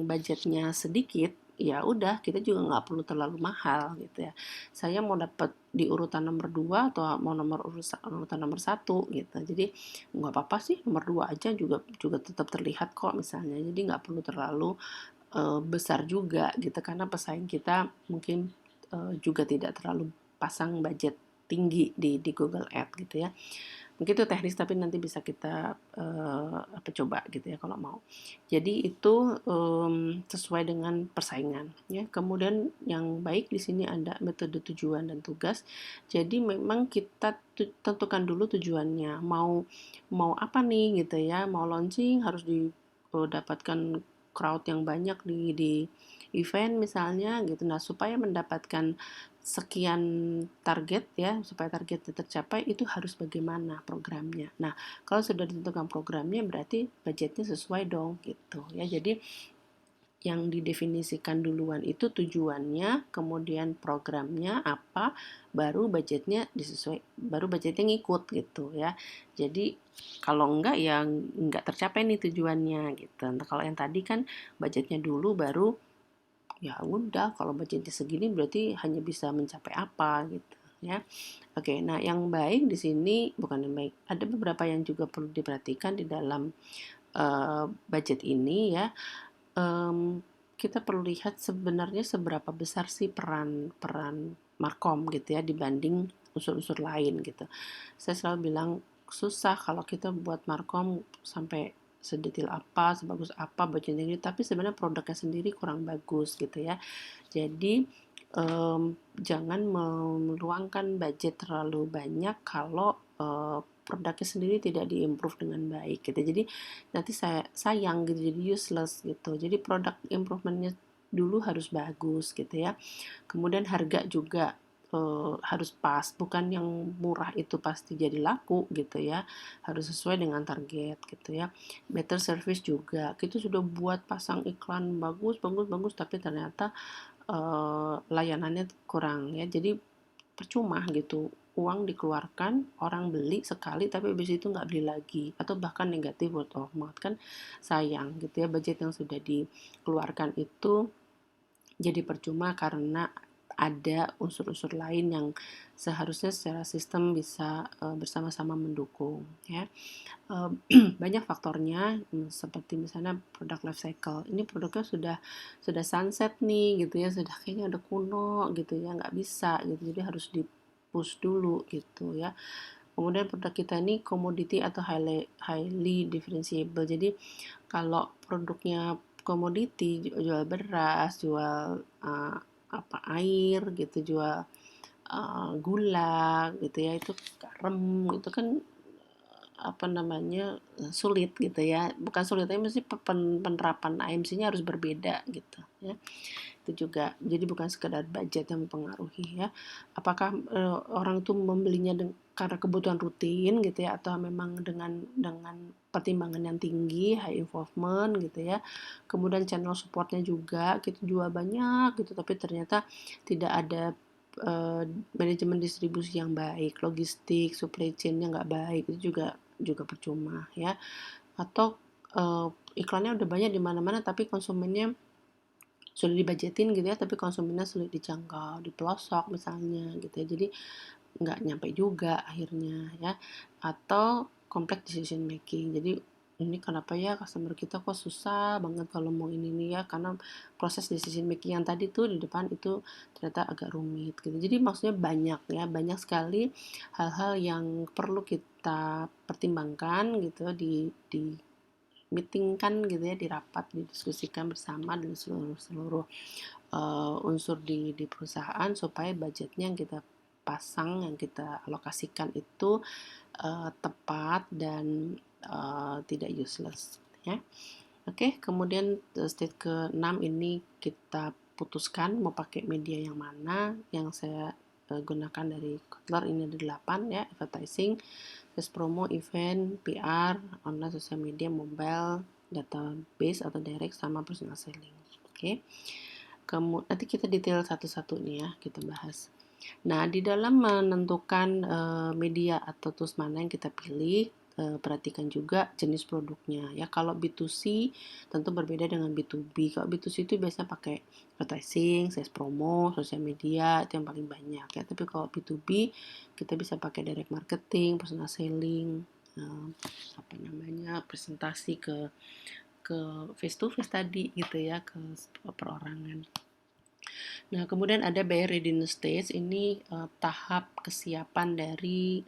budgetnya sedikit, ya udah kita juga nggak perlu terlalu mahal gitu ya. Saya mau dapat di urutan nomor 2 atau mau urutan nomor 1 gitu. Jadi nggak apa-apa sih nomor 2 aja juga tetap terlihat kok misalnya. Jadi nggak perlu terlalu besar juga gitu, karena pesaing kita mungkin juga tidak terlalu pasang budget tinggi di Google Ads gitu ya. Mungkin itu teknis tapi nanti bisa kita coba gitu ya kalau mau. Jadi itu sesuai dengan persaingan ya. Kemudian yang baik di sini ada metode tujuan dan tugas. Jadi memang kita tentukan dulu tujuannya. Mau apa nih gitu ya. Mau launching harus didapatkan crowd yang banyak di event misalnya gitu. Nah, supaya mendapatkan sekian target ya, supaya targetnya tercapai, itu harus bagaimana programnya. Nah, kalau sudah ditentukan programnya berarti budgetnya sesuai dong gitu ya. Jadi yang didefinisikan duluan itu tujuannya, kemudian programnya apa, baru budgetnya ngikut gitu ya. Jadi kalau enggak ya enggak tercapai nih tujuannya gitu. Nah, kalau yang tadi kan budgetnya dulu baru ya udah, kalau budgetnya segini berarti hanya bisa mencapai apa gitu. ya. Oke, nah yang baik di sini bukan yang baik, ada beberapa yang juga perlu diperhatikan di dalam budget ini ya. Mmm, Kita perlu lihat sebenarnya seberapa besar sih peran peran markom gitu ya dibanding unsur-unsur lain gitu. Saya selalu bilang susah kalau kita buat markom sampai sedetail apa, sebagus apa budgetnya ini, tapi sebenarnya produknya sendiri kurang bagus gitu ya. Jadi, jangan meluangkan budget terlalu banyak kalau, produknya sendiri tidak di-improve dengan baik gitu. Jadi nanti sayang gitu, jadi useless gitu. Jadi produk improvement-nya dulu harus bagus gitu ya. Kemudian harga juga, harus pas, bukan yang murah itu pasti jadi laku gitu ya, harus sesuai dengan target gitu ya. Better service juga, kita sudah buat pasang iklan bagus bagus bagus, tapi ternyata layanannya kurang ya. Jadi percuma gitu, uang dikeluarkan, orang beli sekali tapi habis itu nggak beli lagi, atau bahkan negatif word of mouth, kan sayang gitu ya, budget yang sudah dikeluarkan itu jadi percuma karena ada unsur-unsur lain yang seharusnya secara sistem bisa bersama-sama mendukung ya. Banyak faktornya, seperti misalnya produk life cycle. Ini produknya sudah sunset nih gitu ya, sudah kayaknya udah kuno gitu ya, nggak bisa gitu, jadi harus di-push dulu gitu ya. Kemudian produk kita ini commodity atau highly highly differentiable. Jadi kalau produknya komoditi, jual beras, jual air gitu, jual gula gitu ya, itu garam, itu kan apa namanya, sulit gitu ya. Bukan sulit, tapi mesti penerapan AMC-nya harus berbeda gitu ya. Itu juga. Jadi bukan sekedar budget yang mempengaruhi ya. Apakah orang tuh membelinya karena kebutuhan rutin gitu ya, atau memang dengan pertimbangan yang tinggi, high involvement gitu ya. Kemudian channel supportnya juga kita jual banyak gitu, tapi ternyata tidak ada manajemen distribusi yang baik, logistik, supply chain-nya nggak baik, itu juga percuma ya. Atau iklannya udah banyak di mana-mana tapi konsumennya sudah dibajetin gitu ya, tapi konsumennya sulit dijangkau di pelosok misalnya gitu ya, jadi nggak nyampe juga akhirnya ya. Atau complex decision making, jadi ini kenapa ya customer kita kok susah banget kalau mau ini nih ya, karena proses decision making yang tadi tuh di depan itu ternyata agak rumit gitu. Jadi maksudnya banyak ya, banyak sekali hal-hal yang perlu kita pertimbangkan gitu di meetingkan gitu ya, di rapat, didiskusikan bersama dengan seluruh unsur di perusahaan, supaya budgetnya yang kita pasang, yang kita alokasikan itu tepat dan tidak useless ya. Oke, kemudian stage ke-6 ini kita putuskan mau pakai media yang mana. Yang saya gunakan dari Kotler ini ada 8 ya: advertising, sales promo, event, PR, online social media, mobile, database atau direct, sama personal selling. Oke. Nanti kita detail satu-satu nih ya, kita bahas. Nah, di dalam menentukan media atau tools mana yang kita pilih, perhatikan juga jenis produknya ya. Kalau B2C tentu berbeda dengan B2B. Kalau B2C itu biasanya pakai advertising, sales promo, sosial media, itu yang paling banyak ya. Tapi kalau B2B kita bisa pakai direct marketing, personal selling, apa namanya, presentasi ke face to face tadi gitu ya, ke perorangan. Nah, kemudian ada buyer readiness stage, ini tahap kesiapan dari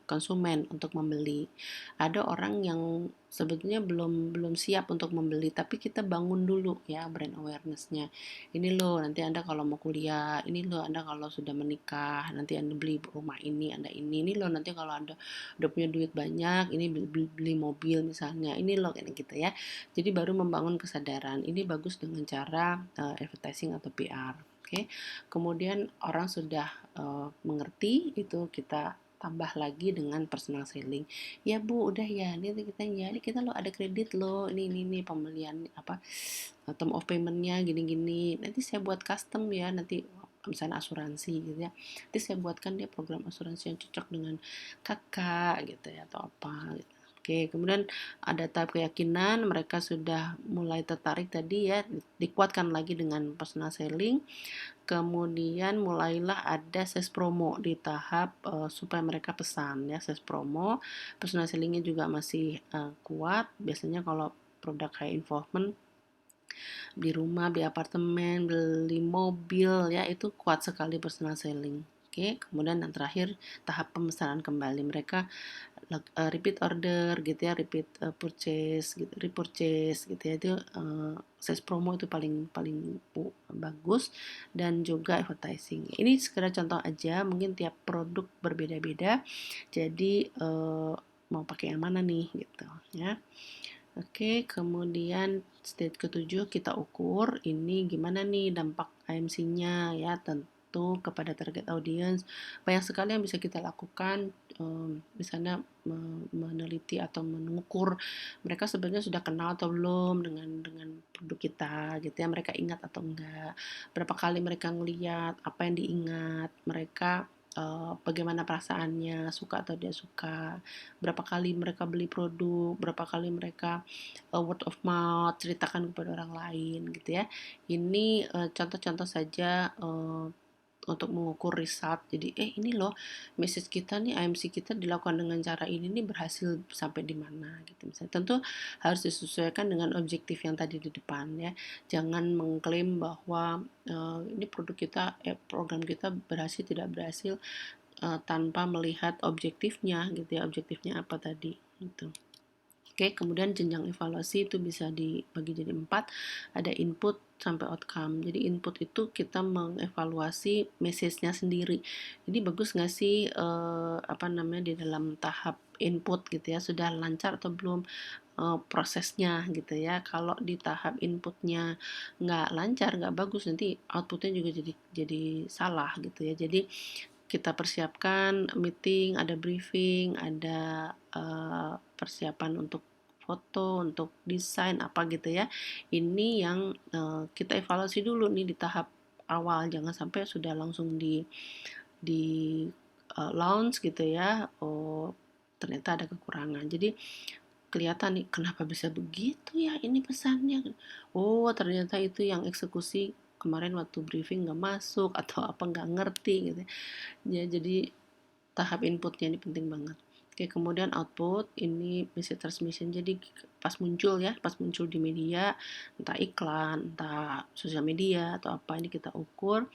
konsumen untuk membeli. Ada orang yang sebetulnya belum belum siap untuk membeli, tapi kita bangun dulu ya brand awareness-nya. Ini loh, nanti Anda kalau mau kuliah, ini loh Anda kalau sudah menikah, nanti Anda beli rumah ini loh nanti kalau Anda udah punya duit banyak, ini beli mobil misalnya, ini loh kayak gitu ya. Jadi baru membangun kesadaran. Ini bagus dengan cara advertising atau PR. Oke, kemudian orang sudah mengerti, itu kita tambah lagi dengan personal selling. Ya Bu, udah ya, ini kita loh ada kredit loh, ini pembelian apa, term of paymentnya gini-gini. Nanti saya buat custom ya, nanti misalnya asuransi gitu ya. Nanti saya buatkan dia program asuransi yang cocok dengan kakak gitu ya, atau apa gitu. Oke, kemudian ada tahap keyakinan, mereka sudah mulai tertarik tadi ya, dikuatkan lagi dengan personal selling. Kemudian mulailah ada sales promo di tahap supaya mereka pesan ya, sales promo. Personal sellingnya juga masih kuat. Biasanya kalau produk high involvement, beli rumah, beli apartemen, beli mobil ya, itu kuat sekali personal selling. Oke, kemudian yang terakhir tahap pemesanan kembali. Mereka repeat order gitu ya, repeat purchase gitu, repurchase gitu ya. Itu sales promo itu paling paling bagus, dan juga advertising. Ini sekedar contoh aja, mungkin tiap produk berbeda-beda. Jadi mau pakai yang mana nih gitu ya. Oke, kemudian stage ketujuh kita ukur ini gimana nih dampak AMC-nya ya, tentu kepada target audience. Banyak sekali yang bisa kita lakukan, misalnya meneliti atau mengukur mereka sebenarnya sudah kenal atau belum dengan produk kita gitu ya, mereka ingat atau enggak, berapa kali mereka ngeliat, apa yang diingat, mereka bagaimana perasaannya, suka atau dia suka, berapa kali mereka beli produk, berapa kali mereka word of mouth, ceritakan kepada orang lain gitu ya. Ini contoh-contoh saja untuk mengukur result. Jadi ini loh message kita nih, AMC kita dilakukan dengan cara ini nih berhasil sampai di mana gitu misalnya. Tentu harus disesuaikan dengan objektif yang tadi di depan ya. Jangan mengklaim bahwa ini produk kita, program kita berhasil tidak berhasil tanpa melihat objektifnya gitu ya. Objektifnya apa tadi gitu. Oke, kemudian jenjang evaluasi itu bisa dibagi jadi 4, ada input sampai outcome. Jadi input itu kita mengevaluasi message-nya sendiri. Jadi bagus nggak sih di dalam tahap input gitu ya, sudah lancar atau belum prosesnya gitu ya. Kalau di tahap inputnya nggak lancar, nggak bagus, nanti outputnya juga jadi salah gitu ya. Jadi kita persiapkan meeting, ada briefing, ada persiapan untuk foto, untuk desain apa gitu ya. Ini yang kita evaluasi dulu nih di tahap awal, jangan sampai sudah langsung di launch gitu ya. Oh, ternyata ada kekurangan. Jadi kelihatan nih kenapa bisa begitu ya ini pesannya. Oh, ternyata itu yang eksekusi kemarin waktu briefing nggak masuk atau apa nggak ngerti gitu ya. Jadi tahap inputnya ini penting banget. Oke, kemudian output ini message transmission. Jadi pas muncul di media, entah iklan, entah sosial media atau apa, ini kita ukur.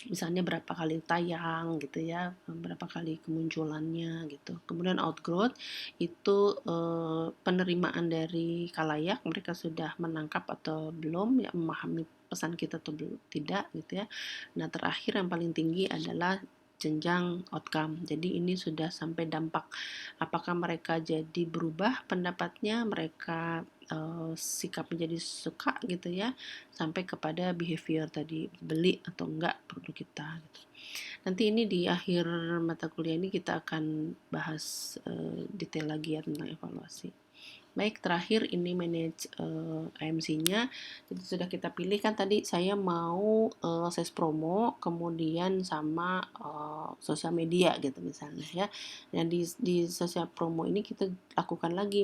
Misalnya berapa kali tayang gitu ya, berapa kali kemunculannya gitu. Kemudian outgrowth itu penerimaan dari khalayak, mereka sudah menangkap atau belum ya, memahami pesan kita atau belum tidak gitu ya. Nah, terakhir yang paling tinggi adalah jenjang outcome. Jadi ini sudah sampai dampak, apakah mereka jadi berubah pendapatnya, mereka sikap menjadi suka gitu ya, sampai kepada behavior tadi, beli atau enggak produk kita gitu. Nanti ini di akhir mata kuliah ini kita akan bahas detail lagi ya tentang evaluasi. Baik, terakhir ini manage AMC-nya. Jadi sudah kita pilih kan tadi saya mau sales promo, kemudian sama sosial media gitu misalnya ya. Nah di sosial promo ini kita lakukan lagi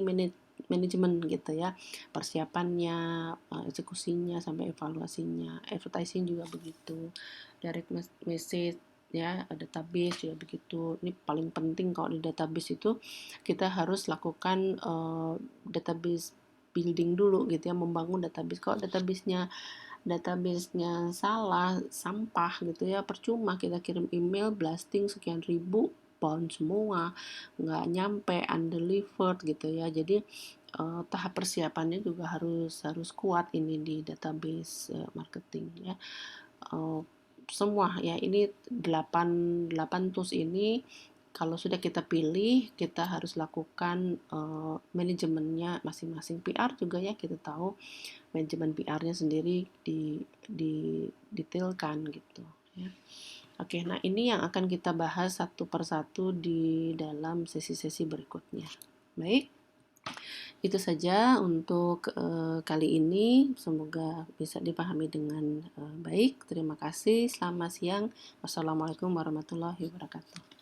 manajemen gitu ya, persiapannya, eksekusinya sampai evaluasinya. Advertising juga begitu, direct message ya, database juga begitu. Ini paling penting kalau di database itu kita harus lakukan database building dulu gitu ya, membangun database. Kalau databasenya salah, sampah gitu ya, percuma kita kirim email blasting sekian ribu, bounce semua, nggak nyampe, undelivered gitu ya. Jadi tahap persiapannya juga harus kuat ini di database marketing ya. Semua ya, ini 8 tools ini kalau sudah kita pilih, kita harus lakukan manajemennya masing-masing. PR juga ya, kita tahu manajemen PR-nya sendiri didetailkan gitu ya. Oke, nah ini yang akan kita bahas satu persatu di dalam sesi-sesi berikutnya. Baik, itu saja untuk kali ini. Semoga bisa dipahami dengan baik. Terima kasih. Selamat siang. Wassalamualaikum warahmatullahi wabarakatuh.